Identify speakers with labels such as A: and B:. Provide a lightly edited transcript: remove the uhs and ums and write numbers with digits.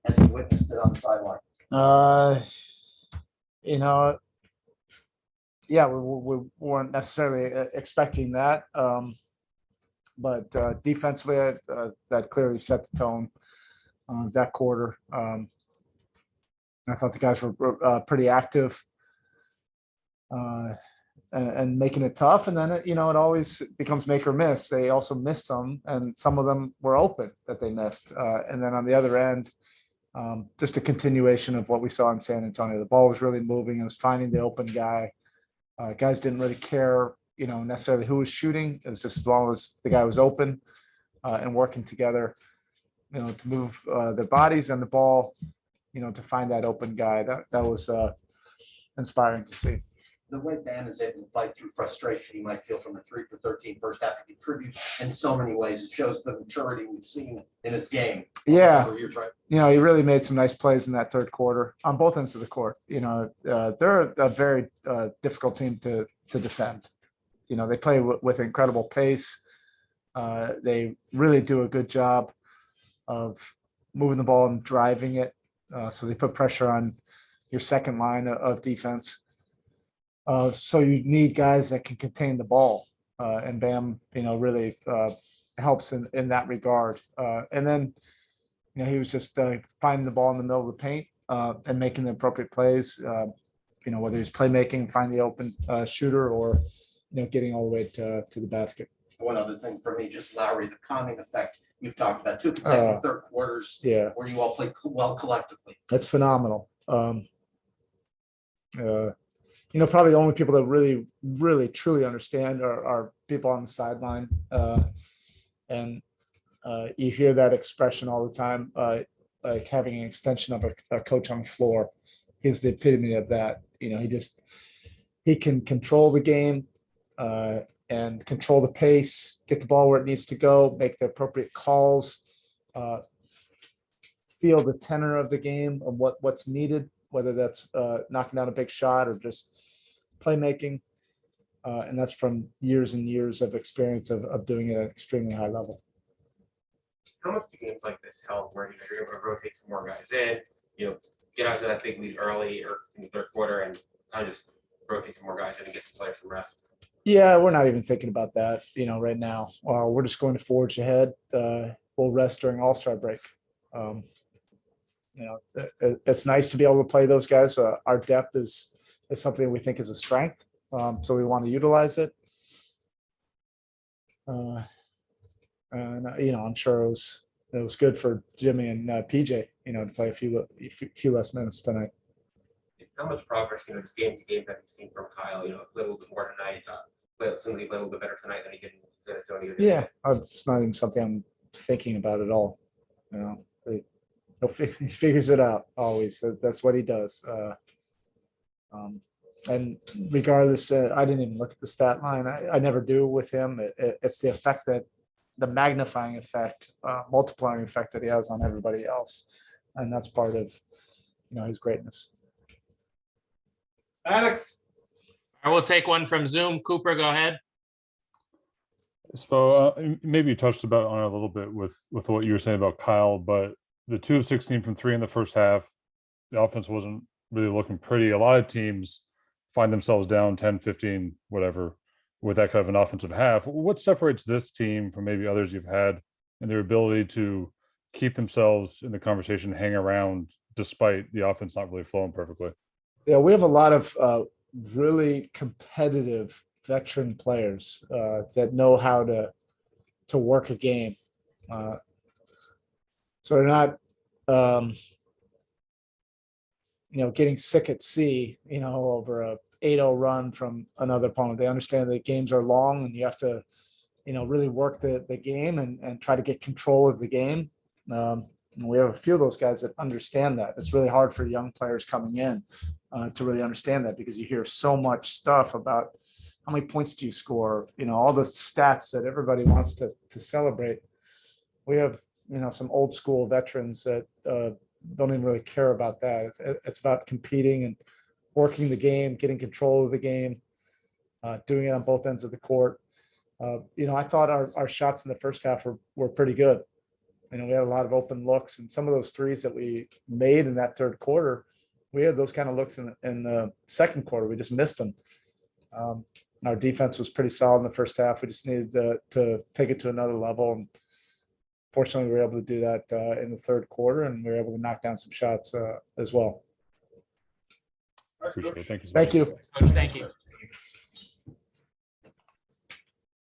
A: as you witnessed it on the sideline?
B: You know, yeah, we weren't necessarily expecting that. But defensively, that clearly set the tone that quarter. I thought the guys were pretty active and making it tough. And then, it always becomes make or miss. They also missed some, and some of them were open that they missed. And then on the other end, just a continuation of what we saw in San Antonio. The ball was really moving. It was finding the open guy. Guys didn't really care, necessarily who was shooting. It was just as long as the guy was open and working together, to move their bodies and the ball, to find that open guy. That was inspiring to see.
A: The way Bam is able to fight through frustration you might feel from a 3 for 13 first half to contribute in so many ways. It shows the maturity we've seen in his game.
B: Yeah.
A: Years, right?
B: He really made some nice plays in that third quarter on both ends of the court. They're a very difficult team to defend. They play with incredible pace. They really do a good job of moving the ball and driving it. So they put pressure on your second line of defense. So you need guys that can contain the ball. And Bam, really helps in that regard. And then, he was just finding the ball in the middle of the paint and making the appropriate plays, whether he's playmaking, find the open shooter, or, getting all the way to the basket.
A: One other thing for me, just Lowry, the calming effect you've talked about, 2 consecutive third quarters where you all play well collectively.
B: That's phenomenal. Probably the only people that really, really, truly understand are people on the sideline. And you hear that expression all the time, like having an extension of a coach on the floor. He's the epitome of that. He can control the game and control the pace, get the ball where it needs to go, make the appropriate calls, feel the tenor of the game of what's needed, whether that's knocking down a big shot or just playmaking. And that's from years and years of experience of doing it at an extremely high level.
C: How much do games like this help where you're able to rotate some more guys in, get out to that big lead early or in the third quarter and kind of just rotate some more guys in and get some players some rest?
B: Yeah, we're not even thinking about that, right now. We're just going to forge ahead. We'll rest during All-Star break. It's nice to be able to play those guys. Our depth is something we think is a strength. So we want to utilize it. And I'm sure it was good for Jimmy and PJ, to play a few less minutes tonight.
C: How much progress, this game to game that you've seen from Kyle, a little bit more tonight, certainly a little bit better tonight than he did in San Antonio.
B: Yeah, it's not even something I'm thinking about at all. He figures it out always. That's what he does. And regardless, I didn't even look at the stat line. I never do with him. It's the effect the magnifying effect, multiplying effect that he has on everybody else. And that's part of, his greatness.
D: Alex.
E: I will take one from Zoom. Cooper, go ahead.
F: So maybe you touched on it a little bit with what you were saying about Kyle, but the 2 of 16 from 3 in the first half, the offense wasn't really looking pretty. A lot of teams find themselves down 10, 15, whatever, with that kind of an offensive half. What separates this team from maybe others you've had and their ability to keep themselves in the conversation, hang around despite the offense not really flowing perfectly?
B: Yeah, we have a lot of really competitive veteran players that know how to work a game. So they're not, getting sick at sea, over a 8-0 run from another opponent. They understand that games are long and you have to, really work the game and try to get control of the game. And we have a few of those guys that understand that. It's really hard for young players coming in to really understand that, because you hear so much stuff about how many points do you score, all the stats that everybody wants to celebrate. We have, some old school veterans that don't even really care about that. It's about competing and working the game, getting control of the game, doing it on both ends of the court. I thought our shots in the first half were pretty good. You know, we had a lot of open looks, and some of those threes that we made in that third quarter, we had those kind of looks in the second quarter. We just missed them. Our defense was pretty solid in the first half. We just needed to take it to another level. And fortunately, we were able to do that in the third quarter, and we were able to knock down some shots as well.
F: Appreciate it. Thank you. so
B: Thank
F: much.
B: you.
E: Coach, thank you.